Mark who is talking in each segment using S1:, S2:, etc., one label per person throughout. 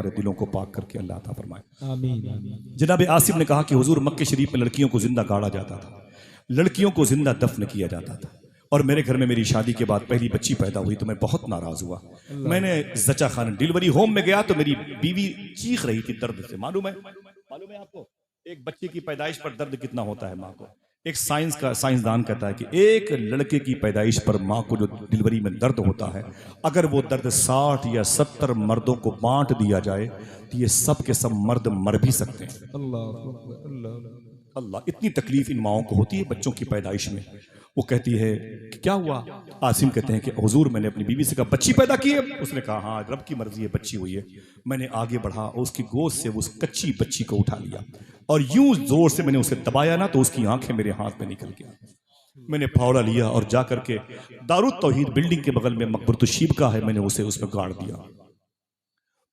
S1: हमारे दिलों को पाक करके अल्लाह अता फरमाए।
S2: आमीन।
S1: जनाब आसिम ने कहा कि हुजूर मक्के शरीफ में लड़कियों को जिंदा गाड़ा जाता था, लड़कियों को जिंदा दफन किया जाता था, और मेरे घर में मेरी शादी के बाद पहली बच्ची पैदा हुई तो मैं बहुत नाराज हुआ। मैंने जचा खान डिलीवरी होम में गया तो मेरी बीवी चीख रही थी दर्द से। मालूम है आपको एक बच्चे की पैदाइश पर दर्द कितना होता है माँ को? एक साइंसदान कहता है कि एक लड़के की पैदाइश पर माँ को जो डिलीवरी में दर्द होता है, अगर वो दर्द 60 या 70 मर्दों को बांट दिया जाए तो ये सब के सब मर्द मर भी सकते हैं। अल्लाह, इतनी तकलीफ इन माओं को होती है बच्चों की पैदाइश में। वो कहती है कि क्या हुआ? आसिम कहते हैं कि हुजूर मैंने अपनी बीवी से कहा बच्ची पैदा की है? उसने कहा हाँ रब की मर्जी है बच्ची हुई है। मैंने आगे बढ़ा और उसकी गोद से उस कच्ची बच्ची को उठा लिया और यूं जोर से मैंने उसे दबाया ना तो उसकी आंखें मेरे हाथ में निकल गया। मैंने फावड़ा लिया और जाकर के दारुत तौहीद बिल्डिंग के बगल में मकबरतुश शीबका है, मैंने उसे उसमें गाड़ दिया।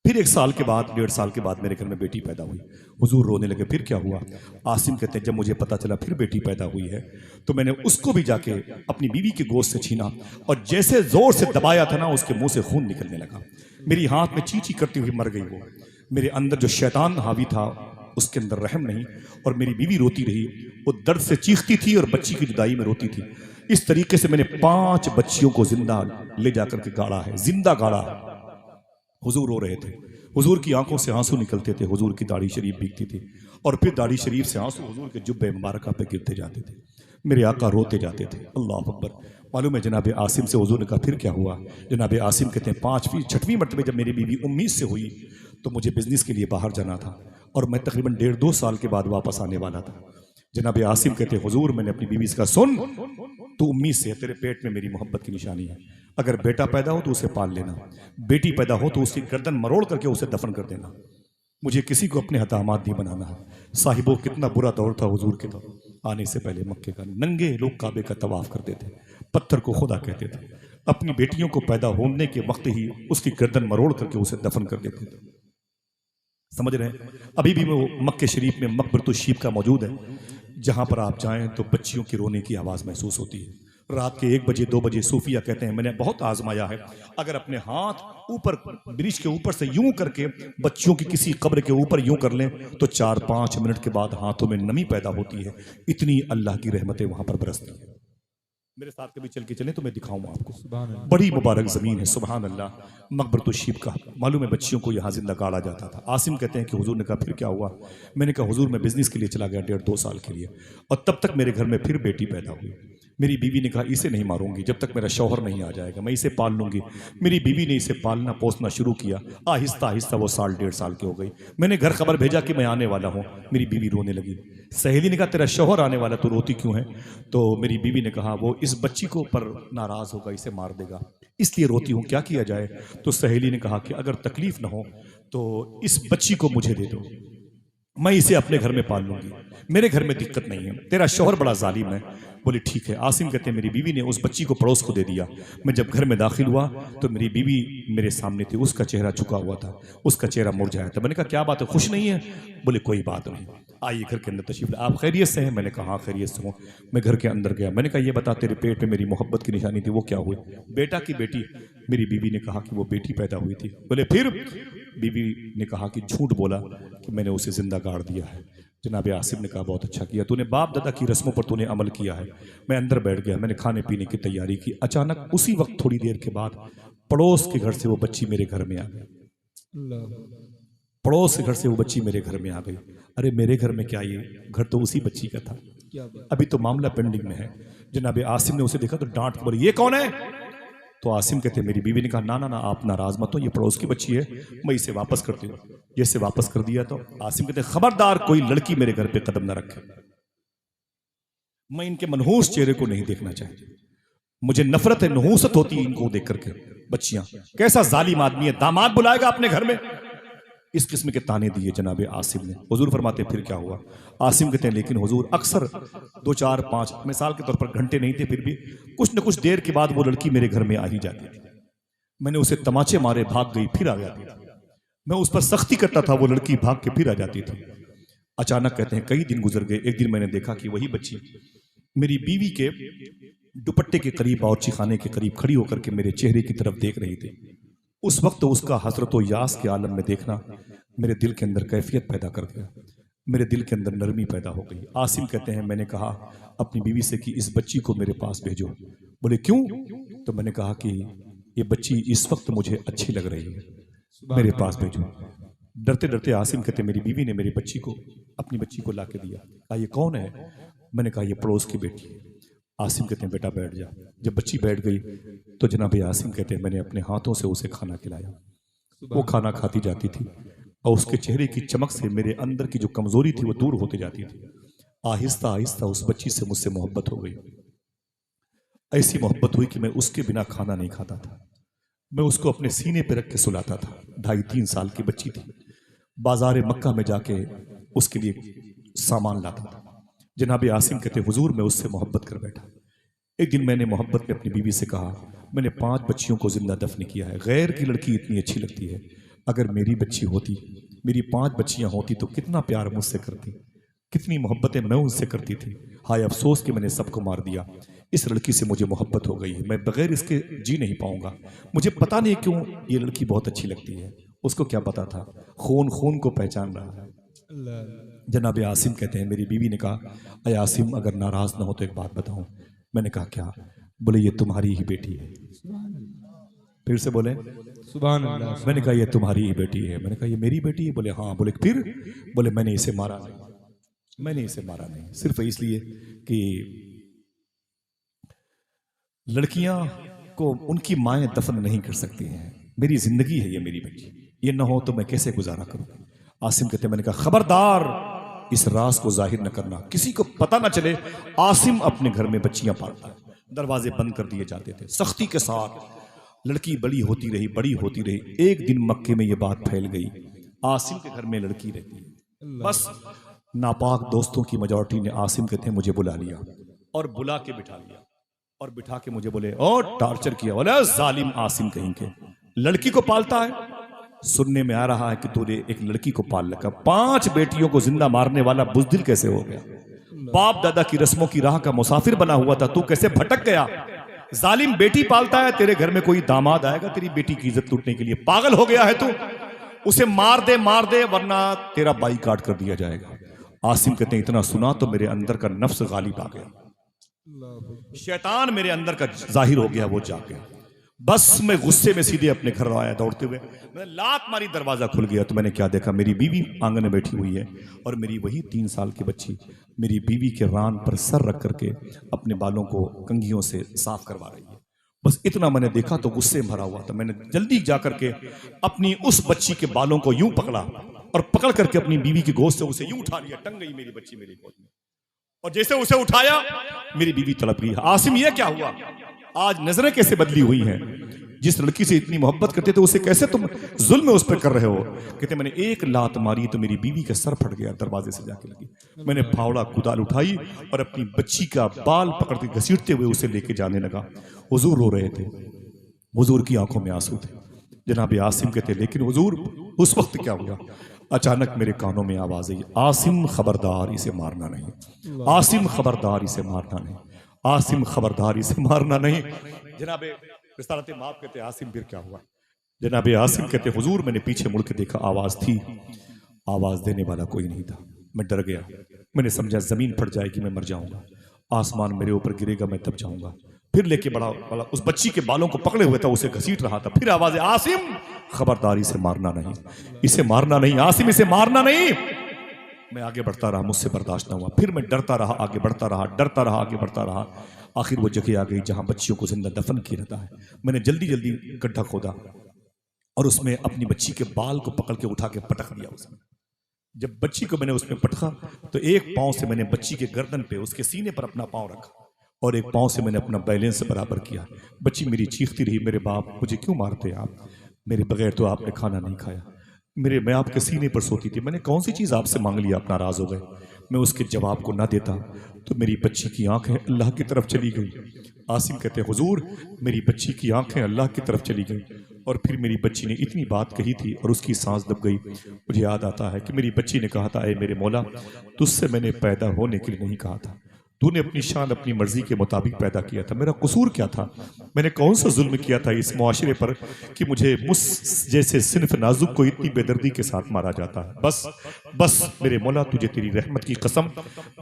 S1: फिर 1 साल के बाद 1.5 साल के बाद मेरे घर में बेटी पैदा हुई। हुजूर रोने लगे। फिर क्या हुआ? आसिम कहते हैं जब मुझे पता चला फिर बेटी पैदा हुई है तो मैंने उसको भी जाके अपनी बीवी के गोद से छीना और जैसे जोर से दबाया था ना उसके मुंह से खून निकलने लगा। मेरी हाथ में चींची करती हुई मर गई वो। मेरे अंदर जो शैतान हावी था उसके अंदर रहम नहीं, और मेरी बीवी रोती रही, वो दर्द से चीखती थी और बच्ची की जुदाई में रोती थी। इस तरीके से मैंने 5 बच्चियों को जिंदा ले जाकर के गाड़ा है, जिंदा गाड़ा। हुजूर रो रहे थे, हुजूर की आंखों से आंसू निकलते थे, हुजूर की दाढ़ी शरीफ भीगती थी और फिर दाढ़ी शरीफ से आंसू हुजूर के जुब्बे मुबारका पे गिरते जाते थे। मेरे आका रोते जाते थे। अल्लाह अकबर। मालूम है जनाब आसिम से हुजूर ने कहा फिर क्या हुआ? जनाब आसिम कहते हैं 5वीं 6वीं मरतबे जब मेरी बीवी उम्मीद से हुई तो मुझे बिजनेस के लिए बाहर जाना था और मैं तकरीबन 1.5-2 साल के बाद वापस आने वाला था। जनाब आसिम कहते हैं हुजूर मैंने अपनी बीवी से कहा सुन, तू उम्मीद से, तेरे पेट में मेरी मोहब्बत की निशानी है। अगर बेटा पैदा हो तो उसे पाल लेना, बेटी पैदा हो तो उसकी गर्दन मरोड़ करके उसे दफन कर देना। मुझे किसी को अपने हतामात नहीं बनाना है। साहिबों कितना बुरा दौर था हुजूर के दौर आने से पहले मक्के का। नंगे लोग काबे का तवाफ करते थे, पत्थर को खुदा कहते थे, अपनी बेटियों को पैदा होने के वक्त ही उसकी गर्दन मरोड़ करके उसे दफन कर देते थे। समझ रहे हैं? अभी भी वो मक्के शरीफ में मकबरतुश शीबका मौजूद है, जहां पर आप जाएं तो बच्चियों की रोने की आवाज़ महसूस होती है। रात के 1 बजे 2 बजे सूफिया कहते हैं मैंने बहुत आजमाया है, अगर अपने हाथ ऊपर ब्रिज के ऊपर से यूं करके बच्चियों की किसी कब्र के ऊपर यूं कर लें तो 4-5 मिनट के बाद हाथों में नमी पैदा होती है। इतनी अल्लाह की रहमतें वहां पर बरसती है। मेरे साथ कभी चल के चलें तो मैं दिखाऊंगा आपको। बड़ी मुबारक जमीन है, सुभान अल्लाह। मकबरतुश शीबका। मालूम है बच्चियों को यहाँ जिंदा गाड़ा जाता था। आसिम कहते हैं कि हुजूर ने कहा फिर क्या हुआ? मैंने कहा हुजूर मैं बिजनेस के लिए चला गया 1.5-2 साल के लिए और तब तक मेरे घर में फिर बेटी पैदा हुई। मेरी बीवी ने कहा इसे नहीं मारूंगी जब तक मेरा शौहर नहीं आ जाएगा, मैं इसे पाल लूंगी। मेरी बीवी ने इसे पालना पोसना शुरू किया। आहिस्ता आहिस्ता वो 1.5 साल की हो गई। मैंने घर खबर भेजा कि मैं आने वाला हूँ। मेरी बीवी रोने लगी। सहेली ने कहा तेरा शौहर आने वाला, तू रोती क्यों है? तो मेरी बीवी ने कहा वो इस बच्ची को पर नाराज होगा, इसे मार देगा, इसलिए रोती हूँ, क्या किया जाए? तो सहेली ने कहा कि अगर तकलीफ ना हो तो इस बच्ची को मुझे दे दो, मैं इसे अपने घर में पाल लूंगी, मेरे घर में दिक्कत नहीं है, तेरा शौहर बड़ा जालिम है। बोले ठीक है। आसिम कहते हैं मेरी बीवी ने उस बच्ची को पड़ोस को दे दिया। मैं जब घर में दाखिल हुआ तो मेरी बीवी मेरे सामने थी, उसका चेहरा झुका हुआ था, उसका चेहरा मुरझाया था। मैंने कहा क्या बात है, खुश नहीं है? बोले कोई बात नहीं, आइए घर के अंदर तशरीफ। आप खैरियत से हैं? मैंने कहा हाँ खैरियत से हूँ। मैं घर के अंदर गया। मैंने कहा ये बता तेरे पेट में मेरी मोहब्बत की निशानी थी वो क्या हुई? बेटा की बेटी। मेरी बीवी ने कहा कि वो बेटी पैदा हुई थी। बोले फिर? बीवी ने कहा कि झूठ बोला कि मैंने उसे जिंदा गाड़ दिया है। जनाब आसिम ने कहा बहुत अच्छा किया, तूने बाप दादा की रस्मों पर तूने अमल किया है। मैं अंदर बैठ गया, मैंने खाने पीने की तैयारी की। अचानक उसी वक्त थोड़ी देर के बाद पड़ोस के घर से वो बच्ची मेरे घर में आ गई। पड़ोस के घर से वो बच्ची मेरे घर में आ गई। अरे मेरे घर में क्या, ये घर तो उसी बच्ची का था। अभी तो मामला पेंडिंग में है। जनाब आसिम ने उसे देखा तो डांट के बोले ये कौन है? तो आसिम कहते मेरी बीवी ने कहा ना ना ना आप नाराज मत हो, ये पड़ोस की बच्ची है, मैं इसे वापस करती हूँ। ये इसे वापस कर दिया। तो आसिम कहते खबरदार कोई लड़की मेरे घर पे कदम ना रखे, मैं इनके मनहूस चेहरे को नहीं देखना चाहती, मुझे नफरत है, नहूसत होती है इनको देख करके। बच्चियां, कैसा जालिम आदमी है, दामाद बुलाएगा अपने घर में, इस किस्म के ताने दिए जनाब आसिम ने। हुजूर फरमाते फिर क्या हुआ? आसिम कहते हैं लेकिन हुजूर अक्सर 2 4 5 मिसाल के तौर पर घंटे नहीं थे, फिर भी कुछ न कुछ देर के बाद वो लड़की मेरे घर में आ ही जाती थी। मैंने उसे तमाचे मारे, भाग गई, फिर आ जाती थी। मैं उस पर सख्ती करता था, वो लड़की भाग के फिर आ जाती थी। अचानक कहते हैं कई दिन गुजर गए। एक दिन मैंने देखा कि वही बच्ची मेरी बीवी के दुपट्टे के करीब और चिखाने के करीब खड़ी होकर के मेरे चेहरे की तरफ देख रही थी। उस वक्त उसका हसरत व यास के आलम में देखना मेरे दिल के अंदर कैफियत पैदा कर दिया, मेरे दिल के अंदर नरमी पैदा हो गई। आसिम कहते हैं मैंने कहा अपनी बीवी से कि इस बच्ची को मेरे पास भेजो। बोले क्यों? तो मैंने कहा कि ये बच्ची इस वक्त मुझे अच्छी लग रही है, मेरे पास भेजो। डरते डरते आसिम कहते मेरी बीवी ने मेरी बच्ची को, अपनी बच्ची को ला के दिया। कहा ये कौन है? मैंने कहा ये पड़ोस की बेटी है। आसिम कहते हैं बेटा बैठ जा। जब बच्ची बैठ गई तो जनाब आसिम कहते हैं मैंने अपने हाथों से उसे खाना खिलाया। वो खाना खाती जाती थी और उसके चेहरे की चमक से मेरे अंदर की जो कमजोरी थी वो दूर होती जाती थी। आहिस्ता आहिस्ता उस बच्ची से मुझसे मोहब्बत हो गई। ऐसी मोहब्बत हुई कि मैं उसके बिना खाना नहीं खाता था। मैं उसको अपने सीने पर रख के सुलाता था। 2.5-3 साल की बच्ची थी। बाजार मक्का में जाके उसके लिए सामान लाता था। जनाब आसिम कहते हुजूर मैं उससे मोहब्बत कर बैठा। एक दिन मैंने मोहब्बत में अपनी बीवी से कहा मैंने 5 बच्चियों को जिंदा दफन किया है। गैर की लड़की इतनी अच्छी लगती है, अगर मेरी बच्ची होती, मेरी 5 बच्चियां होती तो कितना प्यार मुझसे करती, कितनी मोहब्बतें मैं उनसे करती थी। हाय अफसोस कि मैंने सबको मार दिया। इस लड़की से मुझे मोहब्बत हो गई है, मैं बगैर इसके जी नहीं पाऊंगा। मुझे पता नहीं क्यों ये लड़की बहुत अच्छी लगती है। उसको क्या पता था, खून खून को पहचान रहा है। जनाब आसिम कहते हैं मेरी बीवी ने कहा अय आसिम अगर नाराज ना हो तो एक बात बताऊं। मैंने कहा क्या? बोले ये तुम्हारी ही बेटी है। फिर से बोले
S2: सुभान अल्लाह।
S1: मैंने कहा ये तुम्हारी ही बेटी है। मैंने कहा ये मेरी बेटी है? बोले हाँ। बोले फिर? बोले मैंने इसे मारा नहीं, मैंने इसे मारा नहीं, सिर्फ इसलिए कि लड़कियां को उनकी माएं दफन नहीं कर सकती हैं। मेरी जिंदगी है ये मेरी बेटी, ये ना हो तो मैं कैसे गुजारा करूं। आसिम कहते मैंने कहा खबरदार इस राज को जाहिर न करना, किसी को पता ना चले। आसिम अपने घर में बच्चियां पालता है। दरवाजे बंद कर दिए जाते थे सख्ती के साथ। लड़की बड़ी होती रही, बड़ी होती रही। एक दिन मक्के में ये बात फैल गई आसिम के घर में लड़की रहती है। बस नापाक दोस्तों की मेजॉरिटी ने आसिम कहते हैं मुझे बुला लिया और बुला के बिठा लिया और बिठा के मुझे बोले और टॉर्चर किया। बोले जालिम आसिम कहीं के, लड़की को पालता है। सुनने में आ रहा है कि तूने एक लड़की को पाल रखा। 5 बेटियों को जिंदा मारने वाला बुजदिल कैसे हो गया? बाप दादा की रस्मों की राह का मुसाफिर बना हुआ था, तू कैसे भटक गया? जालिम बेटी पालता है, तेरे घर में कोई दामाद आएगा तेरी बेटी की इज्जत लूटने के लिए। पागल हो गया है तू, उसे मार दे वरना तेरा बाईकाट कर दिया जाएगा। आसिम कहते हैं इतना सुना तो मेरे अंदर का नफ्स गालिब आ गया, शैतान मेरे अंदर का जाहिर हो गया, वो जा गया। बस मैं गुस्से में सीधे अपने घर आया दौड़ते हुए। मैंने लात मारी, दरवाजा खुल गया तो मैंने क्या देखा, मेरी बीवी आंगन में बैठी हुई है और मेरी वही 3 साल की बच्ची मेरी बीवी के रान पर सर रख करके अपने बालों को कंघियों से साफ करवा रही है। बस इतना मैंने देखा तो गुस्से में भरा हुआ था। मैंने जल्दी जा करके अपनी उस बच्ची के बालों को यूं पकड़ा और पकड़ करके अपनी बीवी की गोद से उसे यूं उठा लिया। टंग गई मेरी बच्ची मेरी गोद में और जैसे उसे उठाया मेरी बीवी तड़प गई। आसिम ये क्या हुआ? आज नजरें कैसे बदली हुई हैं? जिस लड़की से इतनी मोहब्बत करते थे उसे कैसे तुम जुल्म उस पर कर रहे हो? कहते मैंने एक लात मारी तो मेरी बीवी का सर फट गया, दरवाजे से जाके लगी। मैंने फावड़ा कुदाल उठाई और अपनी बच्ची का बाल पकड़ के घसीटते हुए उसे लेके जाने लगा। हुजूर रो रहे थे, हुजूर की आंखों में आंसू थे। जनाब आसिम कहते लेकिन हुजूर उस वक्त क्या हुआ? अचानक मेरे कानों में आवाज आई, आसिम खबरदार इसे मारना नहीं, आसिम खबरदार इसे मारना नहीं, आसिम खबरदार इसे मारना नहीं। जनाब रिसालत माफ कहते आसिम फिर क्या हुआ? जनाब आसिम कहते हुजूर मैंने पीछे मुड़ के देखा, आवाज थी, आवाज देने वाला कोई नहीं था। मैं डर गया, मैंने समझा जमीन फट जाएगी, मैं मर जाऊंगा, आसमान मेरे ऊपर गिरेगा, मैं तब जाऊंगा। फिर लेके बड़ा उस बच्ची के बालों को पकड़े हुए था, उसे घसीट रहा था। फिर आवाज, आसिम खबरदार इसे मारना नहीं, इसे मारना नहीं, आसिम इसे मारना नहीं। मैं आगे बढ़ता रहा, मुझसे बर्दाश्त न हुआ। फिर मैं डरता रहा, आगे बढ़ता रहा, डरता रहा, आगे बढ़ता रहा। आखिर वो जगह आ गई जहां बच्चियों को जिंदा दफन किया जाता है। मैंने जल्दी जल्दी गड्ढा खोदा और उसमें अपनी बच्ची के बाल को पकड़ के उठा के पटक दिया उसमें। जब बच्ची को मैंने उसमें पटका तो एक पांव से मैंने बच्ची के गर्दन पे, उसके सीने पर अपना पांव रखा और एक पांव से मैंने अपना बैलेंस बराबर किया। बच्ची मेरी चीखती रही, मेरे बाप मुझे क्यों मारते आप, मेरे बगैर तो आपने खाना नहीं खाया, मैं आपके सीने पर सोती थी, मैंने कौन सी चीज़ आपसे मांग लिया, आप नाराज हो गए। मैं उसके जवाब को ना देता तो मेरी बच्ची की आंखें अल्लाह की तरफ चली गई। आसिम कहते हैं हुजूर मेरी बच्ची की आंखें अल्लाह की तरफ चली गई और फिर मेरी बच्ची ने इतनी बात कही थी और उसकी सांस दब गई। मुझे याद आता है कि मेरी बच्ची ने कहा था, ऐ मेरे मौला तुझसे मैंने पैदा होने के लिए नहीं कहा था, तूने अपनी शान अपनी मर्जी के मुताबिक पैदा किया था, मेरा कसूर क्या था? मैंने कौन सा जुल्म किया था इस मुआशरे पर कि मुझे मुझ जैसे सिन्फ नाजुक को इतनी बेदर्दी के साथ मारा जाता है? बस बस मेरे मौला, तुझे तेरी रहमत की कसम,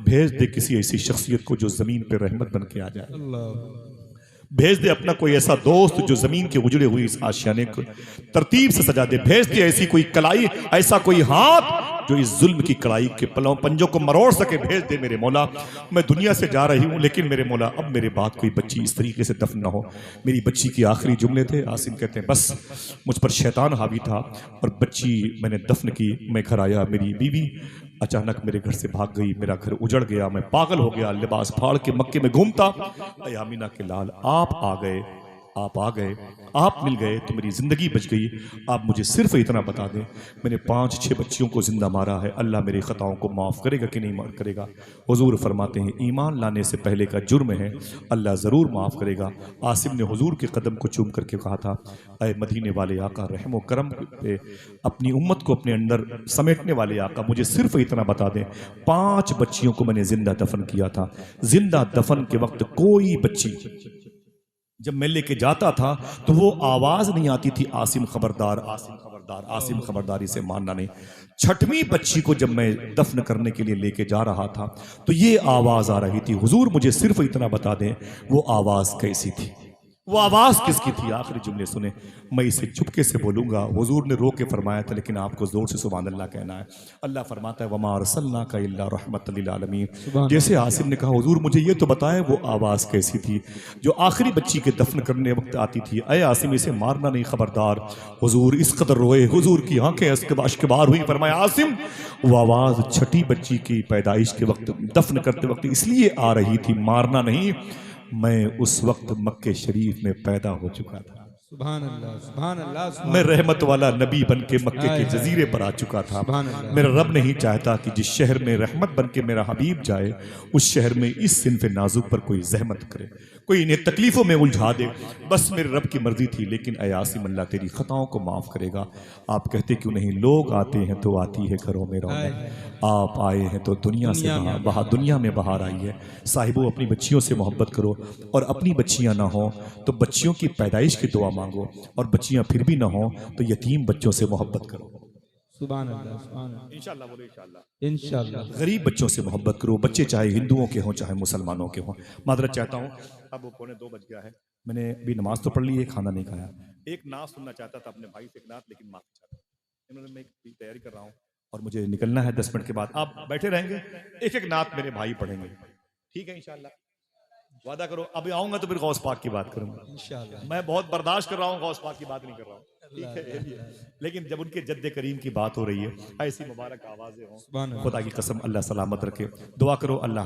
S1: भेज दे किसी ऐसी शख्सियत को जो जमीन पर रहमत बन के आ जाए। भेज दे अपना कोई ऐसा दोस्त जो जमीन के उजड़े हुए इस आशियाने को तरतीब से सजा दे। भेज दे ऐसी कोई कलाई, ऐसा कोई हाथ जो इस जुल्म की कड़ाई के पंजों को मरोड़ सके। भेज दे मेरे मौला। मैं दुनिया से जा रही हूँ, लेकिन मेरे मौला अब मेरे बाद कोई बच्ची इस तरीके से दफन न हो। मेरी बच्ची के आखिरी जुमले थे। आसिम कहते हैं बस मुझ पर शैतान हावी था और बच्ची मैंने दफन की। मैं घर आया, मेरी बीवी अचानक मेरे घर से भाग गई, मेरा घर उजड़ गया, मैं पागल हो गया, लिबास फाड़ के मक्के में घूमता। आमीना के लाल आप आ गए, आप आ गए, आप मिल गए तो मेरी जिंदगी बच गई। आप मुझे सिर्फ इतना बता दें, मैंने 5-6 बच्चियों को जिंदा मारा है, अल्लाह मेरी खताओं को माफ़ करेगा कि नहीं माफ़ करेगा? हुजूर फरमाते हैं ईमान लाने से पहले का जुर्म है, अल्लाह ज़रूर माफ़ करेगा। आसिम ने हुजूर के कदम को चूम करके कहा था, अय मदीने वाले आका, रहम व करम पे अपनी उम्मत को अपने अंदर समेटने वाले आका, मुझे सिर्फ इतना बता दें, 5 बच्चियों को मैंने जिंदा दफन किया था। जिंदा दफन के वक्त कोई बच्ची जब मैं लेके जाता था तो वो आवाज नहीं आती थी, आसिम खबरदार, आसिम खबरदार, आसिम खबरदार, इसे मानना नहीं। 6वीं बच्ची को जब मैं दफन करने के लिए लेके जा रहा था तो ये आवाज आ रही थी। हुजूर मुझे सिर्फ इतना बता दें, वो आवाज कैसी थी, वो आवाज किसकी थी? आखिरी जुमले सुने, मैं इसे चुपके से बोलूंगा। हुजूर ने रो के फरमाया था, लेकिन आपको जोर से सुभान अल्लाह कहना है। अल्लाह फरमाता है, वमा अरसलनाका इल्ला रहमतल लिल आलमीन। जैसे आसिम ने कहा, हुजूर मुझे ये तो बताएं वो आवाज कैसी थी जो आखिरी बच्ची के दफन करने वक्त आती थी? अय आसिम, इसे मारना नहीं, खबरदार। हुजूर इस कदर रोए, हुजूर की आंखें अश्कबार हुई। फरमाया, आसिम वो आवाज 6ठी बच्ची की पैदाइश के वक्त, दफन करते वक्त इसलिए आ रही थी, मारना नहीं। मैं उस वक्त मक्के शरीफ में पैदा हो चुका था।
S2: सुभान अल्लाह, सुभान अल्लाह।
S1: मैं रहमत वाला नबी बन के मक्के के जजीरे पर आ चुका था। मेरा रब नहीं चाहता कि जिस शहर में रहमत बन के मेरा हबीब जाए, उस शहर में इस सिनफ नाजुक पर कोई जहमत करे, कोई इन्हें तकलीफों में उलझा दे। बस मेरे रब की मर्जी थी। लेकिन ऐ आसिम, अल्लाह तेरी खताओं को माफ करेगा। आप कहते क्यों नहीं, लोग आते हैं तो आती है घरों में रौनक, आप आए हैं तो दुनिया से दुनिया में बाहर आई है। साहिबो, अपनी बच्चियों से मोहब्बत करो, और अपनी बच्चियां ना हो तो बच्चियों की पैदाइश की दुआ मांगो, और बच्चियां फिर भी ना हो तो यतीम बच्चों से मोहब्बत करो।
S2: सुभान अल्लाह, सुभान अल्लाह।
S1: इंशाअल्लाह बोलो, इंशाअल्लाह।
S2: इंशाअल्लाह।
S1: गरीब बच्चों से मोहब्बत करो, बच्चे चाहे हिंदुओं के हों चाहे मुसलमानों के हों। मादरत चाहता हूँ, अब वो 1:45 बज गया है, मैंने भी नमाज तो पढ़ ली है, खाना नहीं खाया। एक नात सुनना चाहता था अपने भाई से, एक नात, लेकिन माफ चाहता इन्होंने, मैं तैयारी कर रहा हूँ और मुझे निकलना है 10 मिनट के बाद। आप बैठे रहेंगे, एक एक नात मेरे भाई पढ़ेंगे, ठीक है? इंशाअल्लाह वादा करो। अभी आऊंगा तो फिर गौस पाक की बात करूंगा इंशाअल्लाह। मैं बहुत बर्दाश्त कर रहा हूँ, गौस पाक की बात नहीं कर रहा हूँ, ठीक है? लेकिन जब उनके जद्दे करीम की बात हो रही है, ऐसी मुबारक आवाजें हों, खुदा की कसम अल्लाह सलामत रखे। दुआ करो, अल्लाह